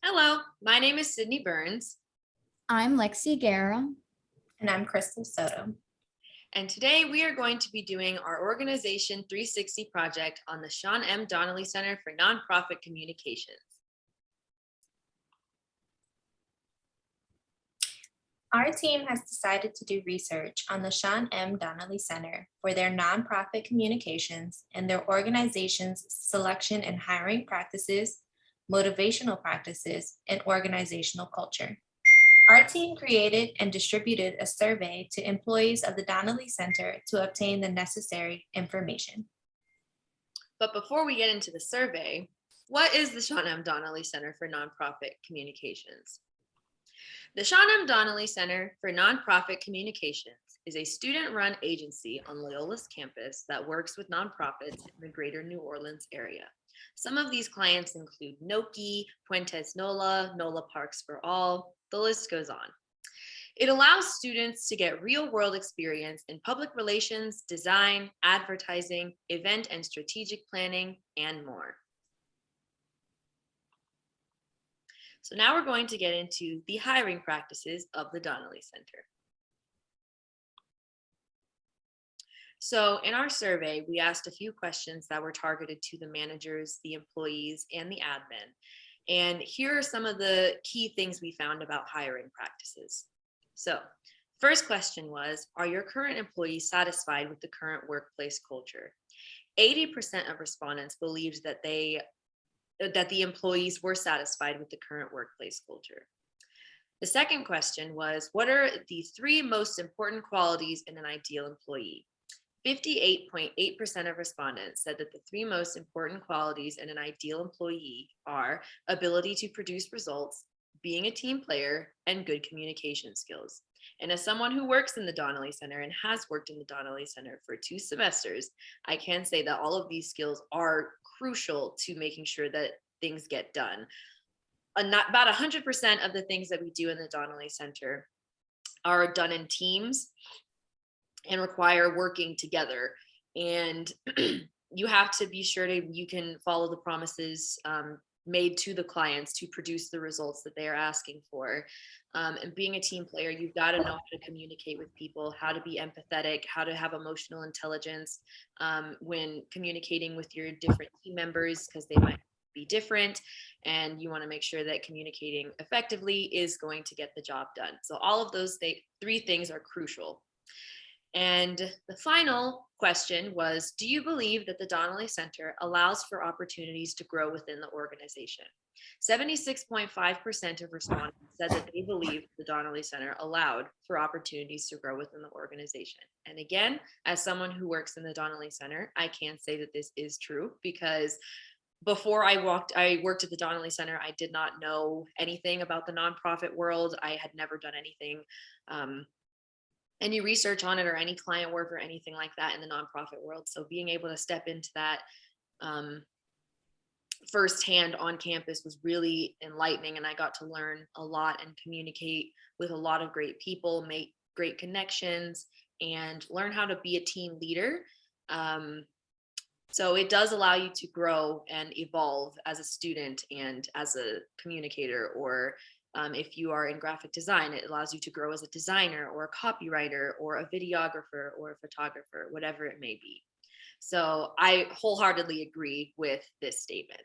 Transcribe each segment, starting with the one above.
Hello, my name is Sydney Burns, I'm Lexi Guerra. And I'm Crystal Soto. and today we are going to be doing our Organization 360 project on the Sean M. Donnelly Center for Nonprofit Communications. Our team has decided to do research on the Sean M. Donnelly Center for their nonprofit communications and their organization's selection and hiring practices, motivational practices, and organizational culture. Our team created and distributed a survey to employees of the Donnelly Center to obtain the necessary information. But before we get into the survey, what is the Sean M. Donnelly Center for Nonprofit Communications? The Sean M. Donnelly Center for Nonprofit Communications is a student-run agency on Loyola's campus that works with nonprofits in the greater New Orleans area. Some of these clients include Noki, Puentes NOLA, NOLA Parks for All, the list goes on. It allows students to get real-world experience in public relations, design, advertising, event and strategic planning, and more. So now we're going to get into the hiring practices of the Donnelly Center. So in our survey, we asked a few questions that were targeted to the managers, the employees, and the admin. And here are some of the key things we found about hiring practices. So first question was, are your current employees satisfied with the current workplace culture? 80% of respondents believed that the employees were satisfied with the current workplace culture. The second question was, what are the three most important qualities in an ideal employee? 58.8% of respondents said that the three most important qualities in an ideal employee are ability to produce results, being a team player, and good communication skills. And as someone who works in the Donnelly Center and has worked in the Donnelly Center for 2 semesters, I can say that all of these skills are crucial to making sure that things get done. About 100% of the things that we do in the Donnelly Center are done in teams and require working together. And you have to be sure you can follow the promises made to the clients to produce the results that they are asking for. And being a team player, you've got to know how to communicate with people, how to be empathetic, how to have emotional intelligence when communicating with your different team members, because they might be different, and you want to make sure that communicating effectively is going to get the job done. So all of those three things are crucial. And the final question was, do you believe that the Donnelly Center allows for opportunities to grow within the organization? 76.5% of respondents said that they believe the Donnelly Center allowed for opportunities to grow within the organization. And again, as someone who works in the Donnelly Center, I can say that this is true, because before I worked at the Donnelly Center, I did not know anything about the nonprofit world. I had never done anything any research on it or any client work or anything like that in the nonprofit world. So being able to step into that firsthand on campus was really enlightening, and I got to learn a lot and communicate with a lot of great people, make great connections, and learn how to be a team leader. So it does allow you to grow and evolve as a student and as a communicator, or if you are in graphic design, it allows you to grow as a designer or a copywriter or a videographer or a photographer, whatever it may be. So I wholeheartedly agree with this statement.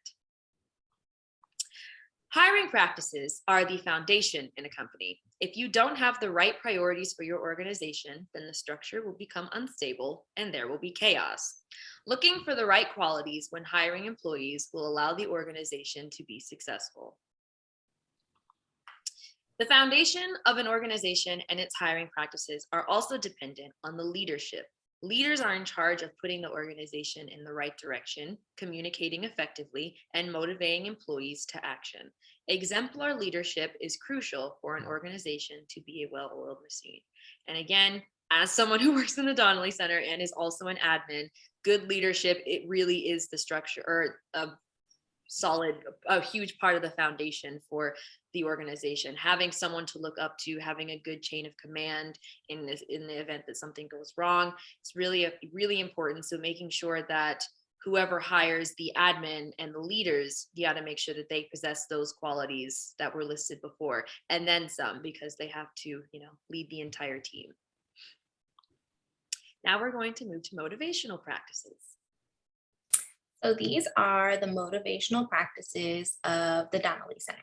Hiring practices are the foundation in a company. If you don't have the right priorities for your organization, then the structure will become unstable and there will be chaos. Looking for the right qualities when hiring employees will allow the organization to be successful. The foundation of an organization and its hiring practices are also dependent on the leadership. Leaders are in charge of putting the organization in the right direction, communicating effectively, and motivating employees to action. Exemplar leadership is crucial for an organization to be a well-oiled machine. And again, as someone who works in the Donnelly Center and is also an admin, good leadership, it really is the structure, or a huge part of the foundation for the organization. Having someone to look up to, having a good chain of command in the event that something goes wrong, it's really important. So making sure that whoever hires the admin and the leaders, you got to make sure that they possess those qualities that were listed before, and then some, because they have to, lead the entire team. Now we're going to move to motivational practices. So these are the motivational practices of the Donnelly Center.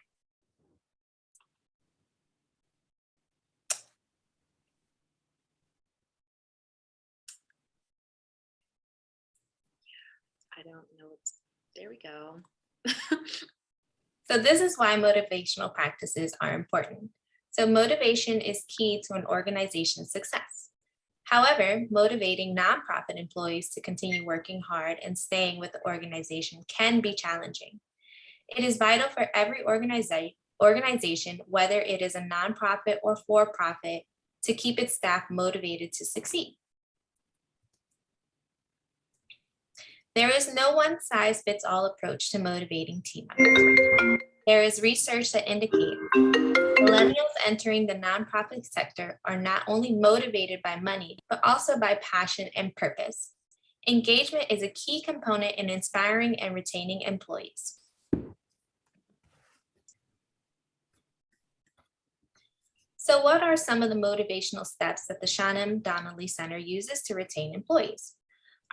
I don't know. There we go. So this is why motivational practices are important. So motivation is key to an organization's success. However, motivating nonprofit employees to continue working hard and staying with the organization can be challenging. It is vital for every organization, whether it is a nonprofit or for-profit, to keep its staff motivated to succeed. There is no one-size-fits-all approach to motivating team members. There is research that indicates millennials entering the nonprofit sector are not only motivated by money, but also by passion and purpose. Engagement is a key component in inspiring and retaining employees. So what are some of the motivational steps that the Sean M. Donnelly Center uses to retain employees?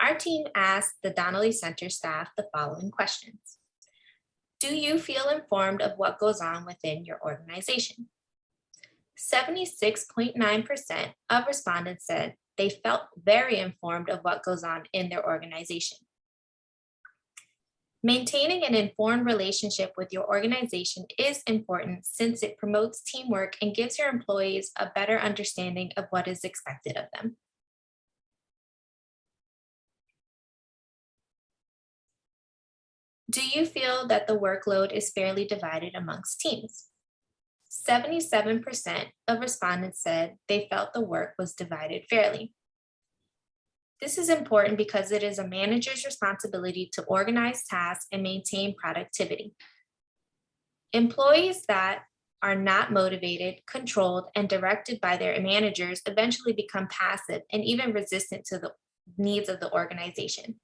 Our team asked the Donnelly Center staff the following questions. Do you feel informed of what goes on within your organization? 76.9% of respondents said they felt very informed of what goes on in their organization. Maintaining an informed relationship with your organization is important since it promotes teamwork and gives your employees a better understanding of what is expected of them. Do you feel that the workload is fairly divided amongst teams? 77% of respondents said they felt the work was divided fairly. This is important because it is a manager's responsibility to organize tasks and maintain productivity. Employees that are not motivated, controlled, and directed by their managers eventually become passive and even resistant to the needs of the organization.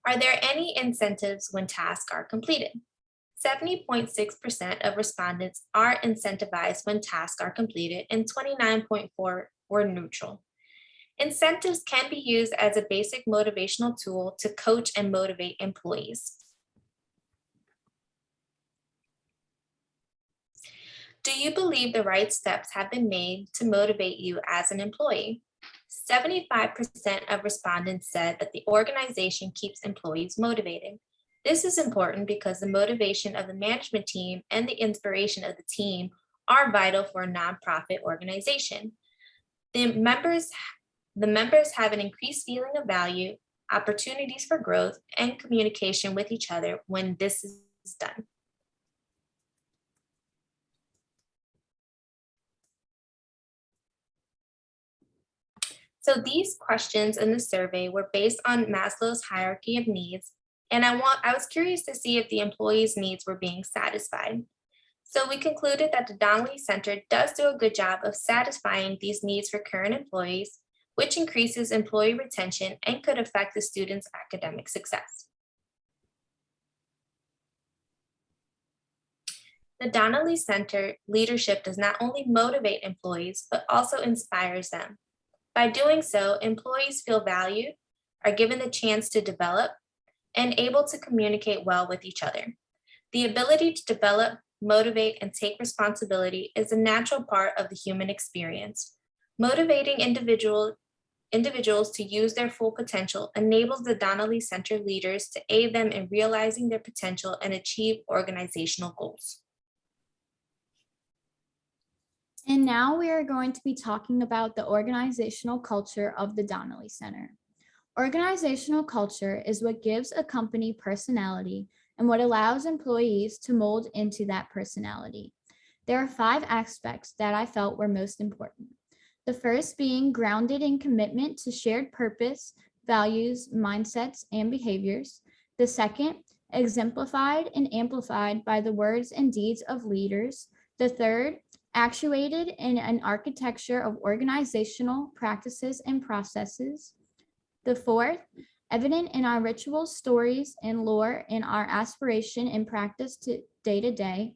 Are there any incentives when tasks are completed? 70.6% of respondents are incentivized when tasks are completed and 29.4% were neutral. Incentives can be used as a basic motivational tool to coach and motivate employees. Do you believe the right steps have been made to motivate you as an employee? 75% of respondents said that the organization keeps employees motivated. This is important because the motivation of the management team and the inspiration of the team are vital for a nonprofit organization. The members have an increased feeling of value, opportunities for growth, and communication with each other when this is done. So these questions in the survey were based on Maslow's hierarchy of needs, and I was curious to see if the employees' needs were being satisfied. So we concluded that the Donnelly Center does do a good job of satisfying these needs for current employees, which increases employee retention and could affect the students' academic success. The Donnelly Center leadership does not only motivate employees, but also inspires them. By doing so, employees feel valued, are given the chance to develop, and able to communicate well with each other. The ability to develop, motivate, and take responsibility is a natural part of the human experience. Motivating individuals to use their full potential enables the Donnelly Center leaders to aid them in realizing their potential and achieve organizational goals. And now we are going to be talking about the organizational culture of the Donnelly Center. Organizational culture is what gives a company personality and what allows employees to mold into that personality. There are 5 aspects that I felt were most important. The first being grounded in commitment to shared purpose, values, mindsets, and behaviors. The second, exemplified and amplified by the words and deeds of leaders. The third, actuated in an architecture of organizational practices and processes. The fourth, evident in our rituals, stories, and lore, in our aspiration and practice to day to day.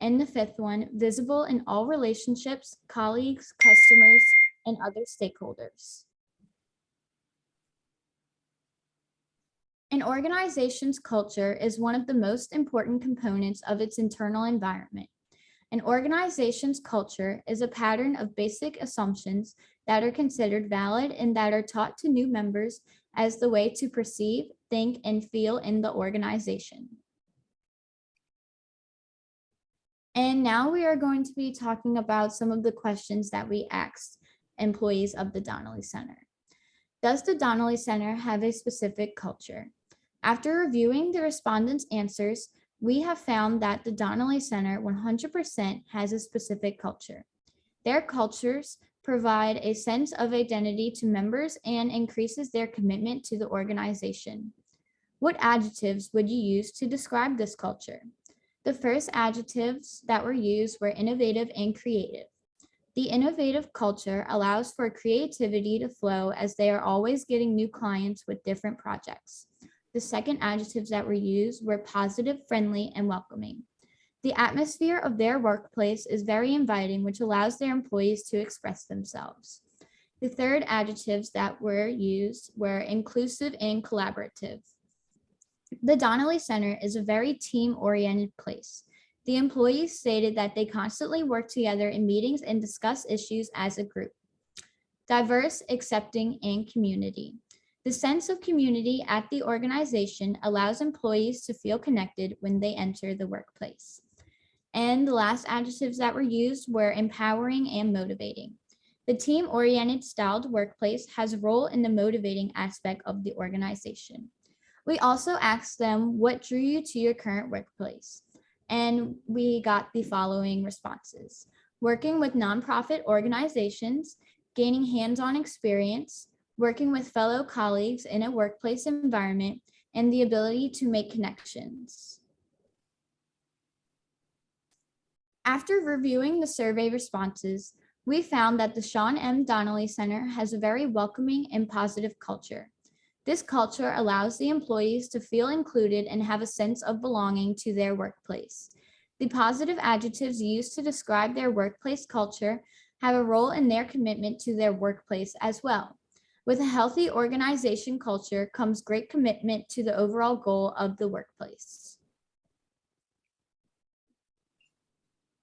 And the fifth one, visible in all relationships, colleagues, customers, and other stakeholders. An organization's culture is one of the most important components of its internal environment. An organization's culture is a pattern of basic assumptions that are considered valid and that are taught to new members as the way to perceive, think, and feel in the organization. And now we are going to be talking about some of the questions that we asked employees of the Donnelly Center. Does the Donnelly Center have a specific culture? After reviewing the respondents' answers, we have found that the Donnelly Center 100% has a specific culture. Their cultures provide a sense of identity to members and increases their commitment to the organization. What adjectives would you use to describe this culture? The first adjectives that were used were innovative and creative. The innovative culture allows for creativity to flow as they are always getting new clients with different projects. The second adjectives that were used were positive, friendly, and welcoming. The atmosphere of their workplace is very inviting, which allows their employees to express themselves. The third adjectives that were used were inclusive and collaborative. The Donnelly Center is a very team-oriented place. The employees stated that they constantly work together in meetings and discuss issues as a group. Diverse, accepting, and community. The sense of community at the organization allows employees to feel connected when they enter the workplace. And the last adjectives that were used were empowering and motivating. The team-oriented styled workplace has a role in the motivating aspect of the organization. We also asked them, what drew you to your current workplace? And we got the following responses: working with nonprofit organizations, gaining hands-on experience, working with fellow colleagues in a workplace environment, and the ability to make connections. After reviewing the survey responses, we found that the Sean M. Donnelly Center has a very welcoming and positive culture. This culture allows the employees to feel included and have a sense of belonging to their workplace. The positive adjectives used to describe their workplace culture have a role in their commitment to their workplace as well. With a healthy organization culture comes great commitment to the overall goal of the workplace.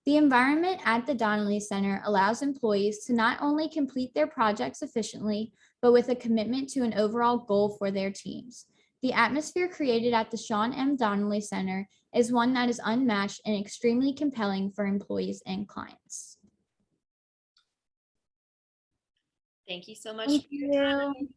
The environment at the Donnelly Center allows employees to not only complete their projects efficiently, but with a commitment to an overall goal for their teams. The atmosphere created at the Sean M. Donnelly Center is one that is unmatched and extremely compelling for employees and clients. Thank you so much. Thank you.